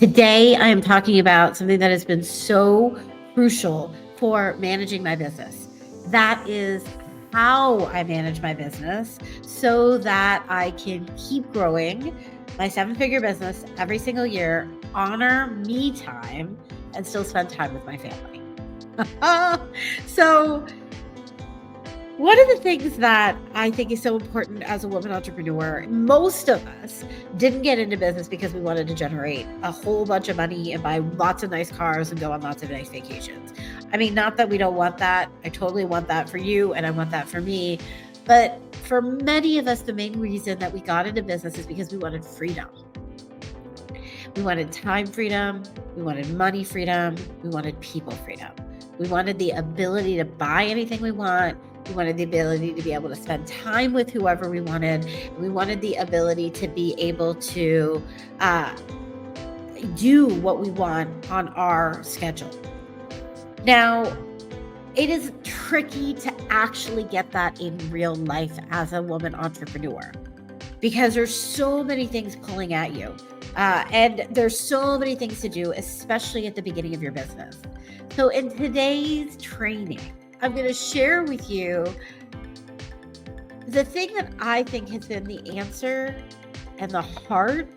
Today, I am talking about something that has been so crucial for managing my business. That is how I manage my business so that I can keep growing my seven-figure business every single year, honor me time, and still spend time with my family. So, one of the things that I think is so important as a woman entrepreneur, most of us didn't get into business because we wanted to generate a whole bunch of money and buy lots of nice cars and go on lots of nice vacations. I mean, not that we don't want that. I totally want that for you and I want that for me. But for many of us, the main reason that we got into business is because we wanted freedom. We wanted time freedom. We wanted money freedom. We wanted people freedom. We wanted the ability to buy anything we want. We wanted the ability to be able to spend time with whoever we wanted. We wanted the ability to be able to do what we want on our schedule. Now, it is tricky to actually get that in real life as a woman entrepreneur because there's so many things pulling at you. And there's so many things to do, especially at the beginning of your business. So in today's training, I'm going to share with you the thing that I think has been the answer and the heart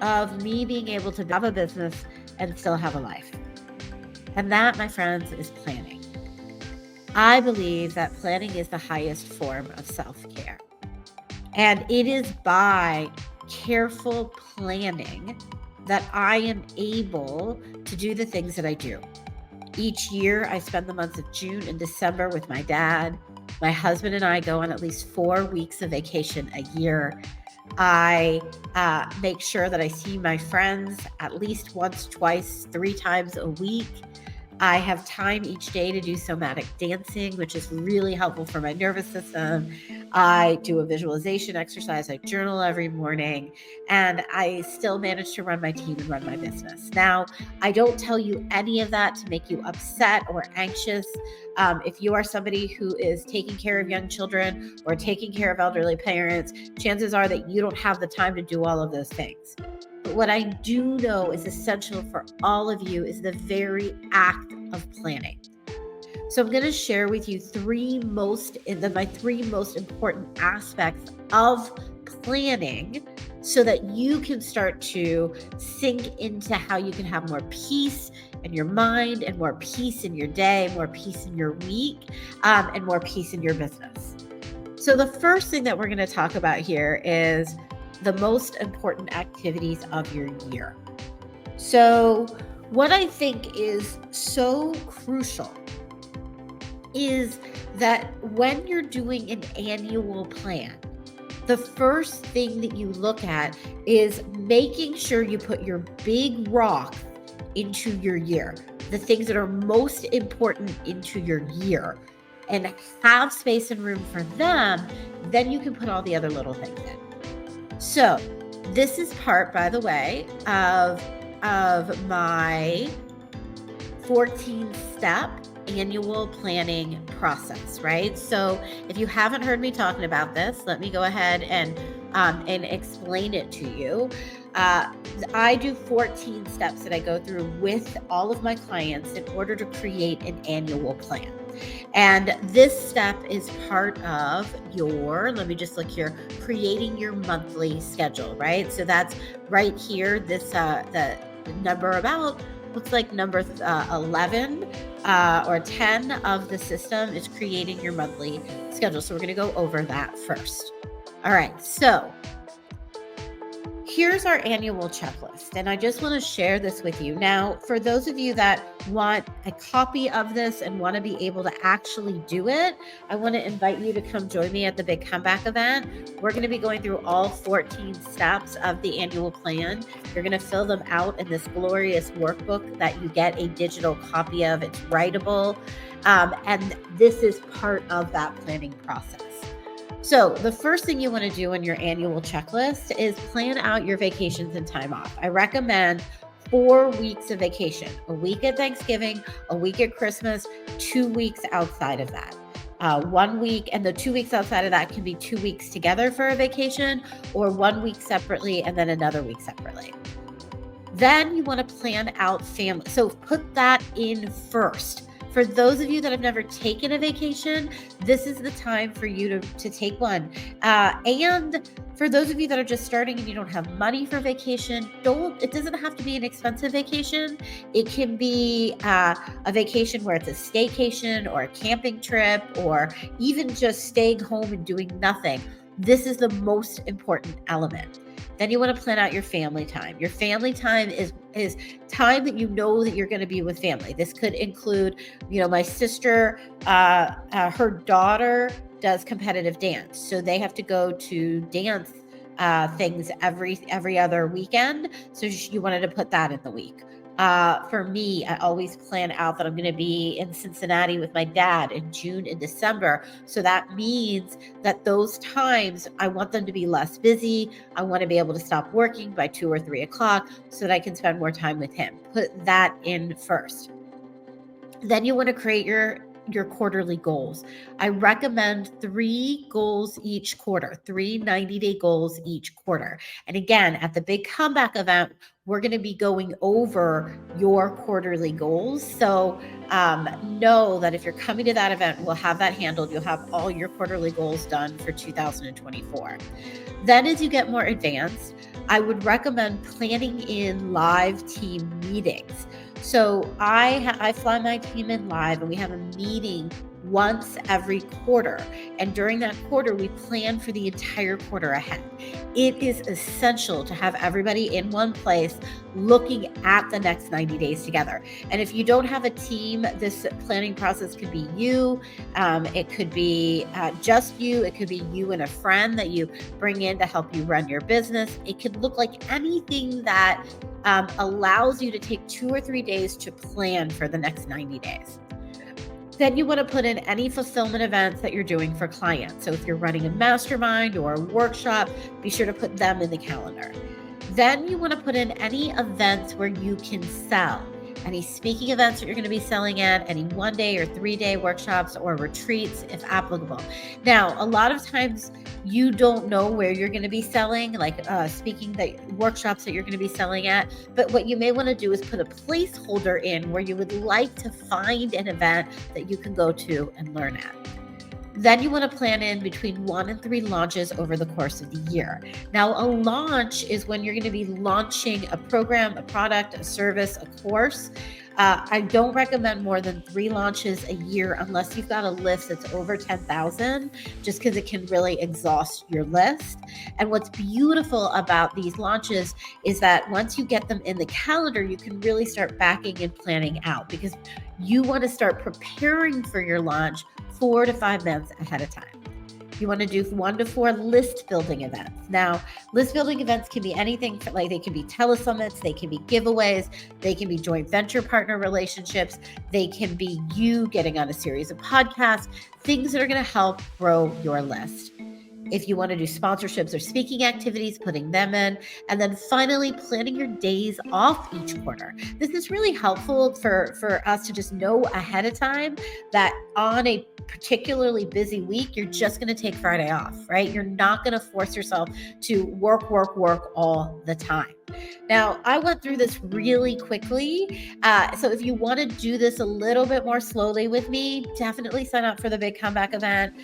of me being able to have a business and still have a life. And that, my friends, is planning. I believe that planning is the highest form of self-care. And it is by careful planning that I am able to do the things that I do. Each year, I spend the months of June and December with my dad. My husband and I go on at least 4 weeks of vacation a year. I make sure that I see my friends at least once, twice, 3 times a week. I have time each day to do somatic dancing, which is really helpful for my nervous system. I do a visualization exercise. I journal every morning, and I still manage to run my team and run my business. Now, I don't tell you any of that to make you upset or anxious. If you are somebody who is taking care of young children or taking care of elderly parents, chances are that you don't have the time to do all of those things. But what I do know is essential for all of you is the very act of planning. So I'm going to share with you my three most important aspects of planning so that you can start to sink into how you can have more peace in your mind and more peace in your day, more peace in your week, and more peace in your business. So the first thing that we're going to talk about here is the most important activities of your year. So what I think is so crucial is that when you're doing an annual plan, the first thing that you look at is making sure you put your big rock into your year, the things that are most important into your year, and have space and room for them. Then you can put all the other little things in. So this is part, by the way, of my 14-step annual planning process, right? So if you haven't heard me talking about this, let me go ahead and explain it to you. I do 14 steps that I go through with all of my clients in order to create an annual plan. And this step is part of let me just look here, creating your monthly schedule, right? So that's right here. This, the number about looks like number 11 or 10 of the system is creating your monthly schedule. So we're going to go over that first. All right. So here's our annual checklist, and I just want to share this with you. Now, for those of you that want a copy of this and want to be able to actually do it, I want to invite you to come join me at the Big Comeback event. We're going to be going through all 14 steps of the annual plan. You're going to fill them out in this glorious workbook that you get a digital copy of. It's writable, and this is part of that planning process. So the first thing you want to do on your annual checklist is plan out your vacations and time off. I recommend 4 weeks of vacation, a week at Thanksgiving, a week at Christmas, 2 weeks outside of that. 1 week, and the 2 weeks outside of that can be 2 weeks together for a vacation, or 1 week separately and then another week separately. Then you want to plan out family. So put that in first. For those of you that have never taken a vacation, this is the time for you to take one. And for those of you that are just starting and you don't have money for vacation, it doesn't have to be an expensive vacation. It can be a vacation where it's a staycation or a camping trip or even just staying home and doing nothing. This is the most important element. Then you want to plan out your family time. Your family time is time that you know that you're going to be with family. This could include, my sister, her daughter does competitive dance. So they have to go to dance things every other weekend. So you wanted to put that in the week. For me, I always plan out that I'm going to be in Cincinnati with my dad in June and December. So that means that those times I want them to be less busy. I want to be able to stop working by 2 or 3 o'clock so that I can spend more time with him. Put that in first. Then you want to create your quarterly goals. I recommend 3 goals each quarter, 3 90-day goals each quarter. And again, at the big comeback event, we're going to be going over your quarterly goals. So know that if you're coming to that event, we'll have that handled. You'll have all your quarterly goals done for 2024. Then as you get more advanced, I would recommend planning in live team meetings. So I fly my team in live and we have a meeting once every quarter. And during that quarter, we plan for the entire quarter ahead. It is essential to have everybody in one place looking at the next 90 days together. And if you don't have a team, this planning process could be you. It could be just you. It could be you and a friend that you bring in to help you run your business. It could look like anything that allows you to take 2 or 3 days to plan for the next 90 days. Then you want to put in any fulfillment events that you're doing for clients. So if you're running a mastermind or a workshop, be sure to put them in the calendar. Then you want to put in any events where you can sell. Any speaking events that you're going to be selling at, any 1-day or 3-day workshops or retreats if applicable. Now, a lot of times you don't know where you're going to be selling, like workshops that you're going to be selling at. But what you may want to do is put a placeholder in where you would like to find an event that you can go to and learn at. Then you want to plan in between 1 and 3 launches over the course of the year. Now, a launch is when you're going to be launching a program, a product, a service, a course. I don't recommend more than 3 launches a year unless you've got a list that's over 10,000, just because it can really exhaust your list. And what's beautiful about these launches is that once you get them in the calendar, you can really start backing and planning out, because you want to start preparing for your launch 4 to 5 months ahead of time. You want to do 1 to 4 list building events. Now, list building events can be anything, like they can be telesummits, they can be giveaways, they can be joint venture partner relationships, they can be you getting on a series of podcasts, things that are going to help grow your list. If you want to do sponsorships or speaking activities, putting them in. And then finally, planning your days off each quarter. This is really helpful for us to just know ahead of time that on a particularly busy week, you're just going to take Friday off, right? You're not going to force yourself to work all the time. Now, I went through this really quickly. So if you want to do this a little bit more slowly with me, definitely sign up for the Big Comeback event.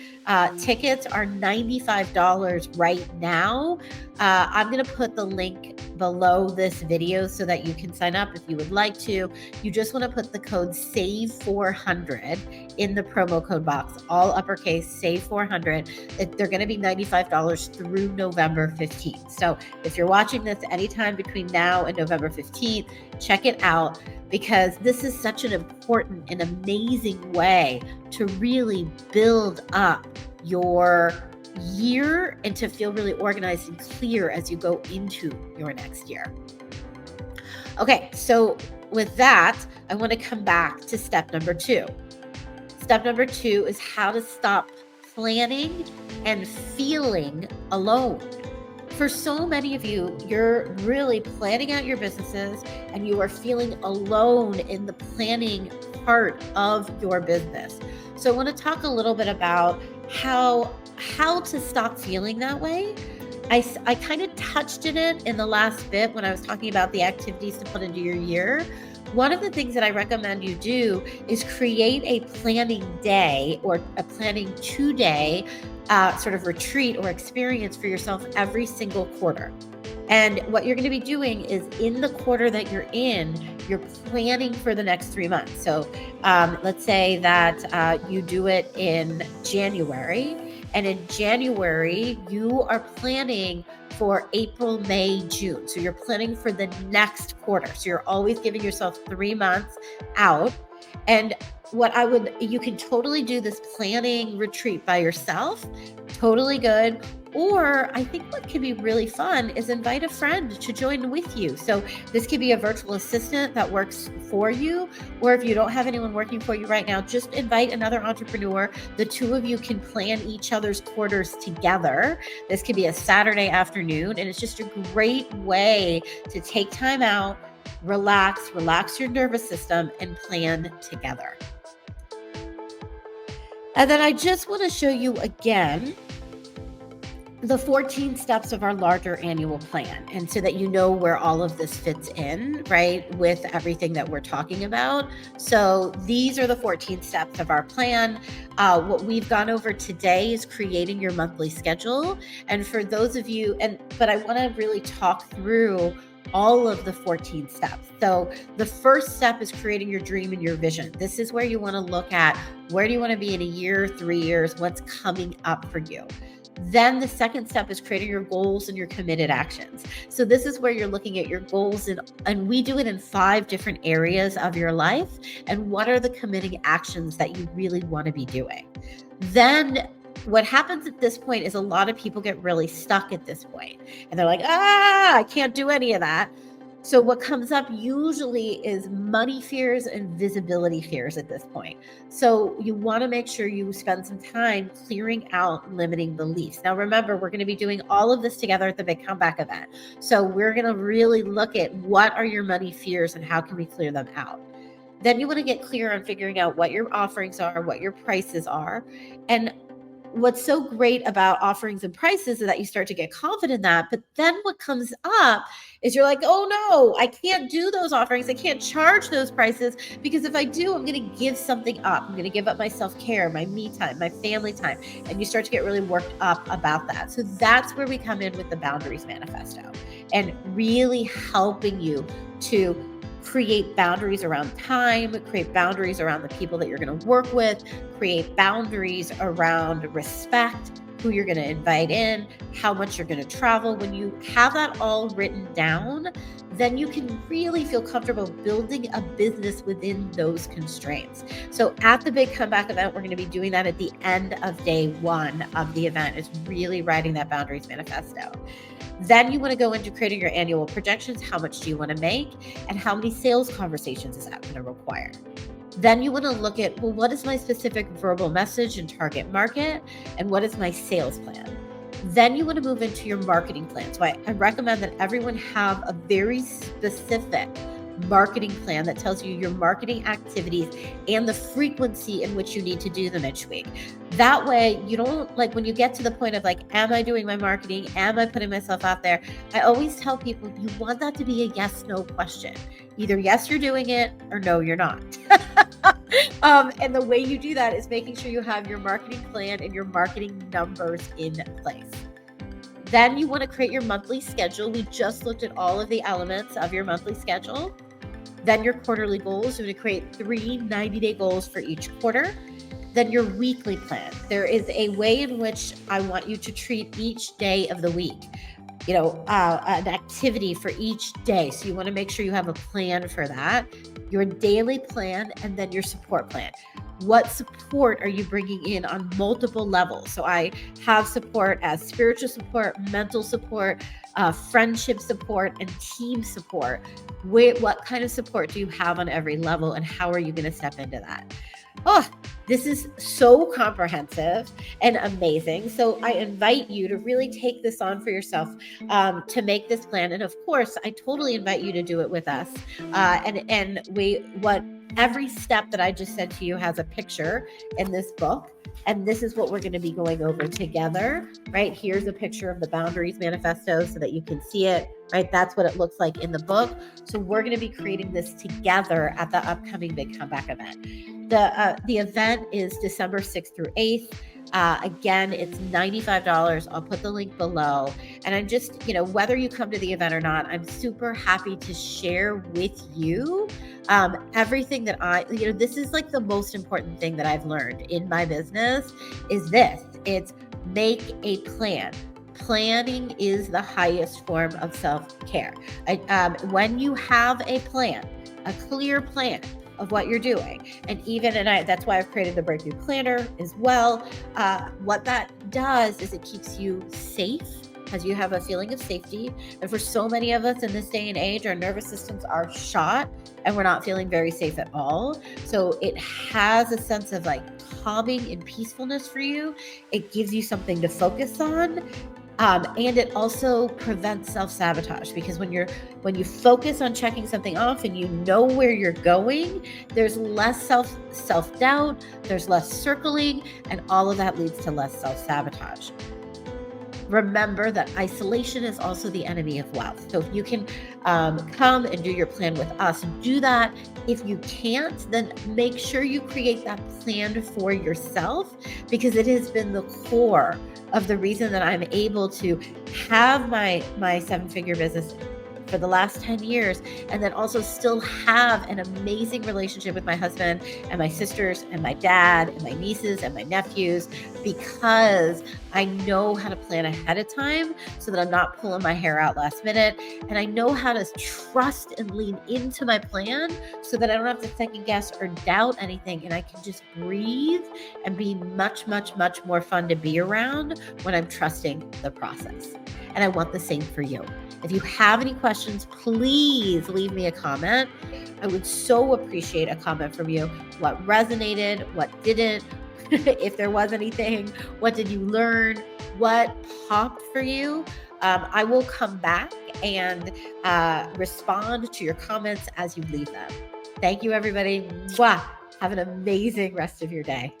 Tickets are $95 right now. I'm going to put the link below this video so that you can sign up if you would like to. You just want to put the code SAVE400 in the promo code box, all uppercase, SAVE400. They're going to be $95 through November 15th. So if you're watching this anytime between now and November 15th, check it out, because this is such an important and amazing way to really build up your year and to feel really organized and clear as you go into your next year. Okay, so with that, I want to come back to step number 2. Step number 2 is how to stop planning and feeling alone. For so many of you, you're really planning out your businesses and you are feeling alone in the planning part of your business. So I want to talk a little bit about how to stop feeling that way. I kind of touched in it in the last bit when I was talking about the activities to put into your year. One of the things that I recommend you do is create a planning day or a planning 2-day sort of retreat or experience for yourself every single quarter. And what you're going to be doing is in the quarter that you're in, you're planning for the next 3 months. So let's say that you do it in January. And in January, you are planning for April, May, June. So you're planning for the next quarter. So you're always giving yourself 3 months out. And you can totally do this planning retreat by yourself. Totally good. Or I think what could be really fun is invite a friend to join with you. So this could be a virtual assistant that works for you, or if you don't have anyone working for you right now, just invite another entrepreneur. The two of you can plan each other's quarters together. This could be a Saturday afternoon, and it's just a great way to take time out, relax your nervous system, and plan together. And then I just want to show you again the 14 steps of our larger annual plan. And so that you know where all of this fits in, right, with everything that we're talking about. So these are the 14 steps of our plan. What we've gone over today is creating your monthly schedule. And for those of you, but I want to really talk through all of the 14 steps. So the first step is creating your dream and your vision. This is where you want to look at where do you want to be in a year, 3 years, what's coming up for you. Then the second step is creating your goals and your committed actions. So this is where you're looking at your goals, and we do it in 5 different areas of your life. And what are the committing actions that you really want to be doing? Then what happens at this point is a lot of people get really stuck at this point, and they're like, I can't do any of that. So what comes up usually is money fears and visibility fears at this point. So you want to make sure you spend some time clearing out limiting beliefs. Now, remember, we're going to be doing all of this together at the Big Comeback event. So we're going to really look at what are your money fears and how can we clear them out. Then you want to get clear on figuring out what your offerings are, what your prices are. And what's so great about offerings and prices is that you start to get confident in that. But then what comes up is you're like, oh no, I can't do those offerings. I can't charge those prices because if I do, I'm going to give something up. I'm going to give up my self-care, my me time, my family time. And you start to get really worked up about that. So that's where we come in with the Boundaries Manifesto and really helping you to create boundaries around time, create boundaries around the people that you're going to work with, create boundaries around respect, who you're going to invite in, how much you're going to travel. When you have that all written down, then you can really feel comfortable building a business within those constraints. So at the Big Comeback event, we're going to be doing that at the end of day 1 of the event. It's really writing that Boundaries Manifesto. Then you want to go into creating your annual projections. How much do you want to make? And how many sales conversations is that going to require? Then you want to look at, well, what is my specific verbal message and target market? And what is my sales plan? Then you want to move into your marketing plan. So I recommend that everyone have a very specific marketing plan that tells you your marketing activities and the frequency in which you need to do them each week. That way, you don't, like, when you get to the point of like, am I doing my marketing? Am I putting myself out there? I always tell people you want that to be a yes, no question. Either yes, you're doing it, or no, you're not. And the way you do that is making sure you have your marketing plan and your marketing numbers in place. Then you want to create your monthly schedule. We just looked at all of the elements of your monthly schedule. Then your quarterly goals. You're going to create 3 90-day goals for each quarter. Then your weekly plan. There is a way in which I want you to treat each day of the week, an activity for each day. So you want to make sure you have a plan for that, your daily plan, and then your support plan. What support are you bringing in on multiple levels? So I have support as spiritual support, mental support, friendship support, and team support. What kind of support do you have on every level, and how are you going to step into that? Oh, This is so comprehensive and amazing. So I invite you to really take this on for yourself, to make this plan. And of course, I totally invite you to do it with us. Every step that I just said to you has a picture in this book. And this is what we're going to be going over together, right? Here's a picture of the Boundaries Manifesto so that you can see it, right? That's what it looks like in the book. So we're going to be creating this together at the upcoming Big Comeback event. The event is December 6th through 8th. Again, it's $95. I'll put the link below. And I'm just, whether you come to the event or not, I'm super happy to share with you everything that this is like the most important thing that I've learned in my business is this. It's make a plan. Planning is the highest form of self-care. When you have a plan, a clear plan of what you're doing, that's why I've created the Breakthrough Planner as well. What that does is it keeps you safe, because you have a feeling of safety. And for so many of us in this day and age, our nervous systems are shot and we're not feeling very safe at all. So it has a sense of like calming and peacefulness for you. It gives you something to focus on. And it also prevents self-sabotage, because when you focus on checking something off and you know where you're going, there's less self-doubt, there's less circling, and all of that leads to less self-sabotage. Remember that isolation is also the enemy of wealth. So if you can come and do your plan with us, do that. If you can't, then make sure you create that plan for yourself, because it has been the core of the reason that I'm able to have my 7-figure business for the last 10 years, and then also still have an amazing relationship with my husband and my sisters and my dad and my nieces and my nephews, because I know how to plan ahead of time so that I'm not pulling my hair out last minute. And I know how to trust and lean into my plan so that I don't have to second guess or doubt anything. And I can just breathe and be much, much, much more fun to be around when I'm trusting the process. And I want the same for you. If you have any questions, please leave me a comment. I would so appreciate a comment from you. What resonated, what didn't, if there was anything, what did you learn, what popped for you? I will come back and respond to your comments as you leave them. Thank you, everybody. Mwah. Have an amazing rest of your day.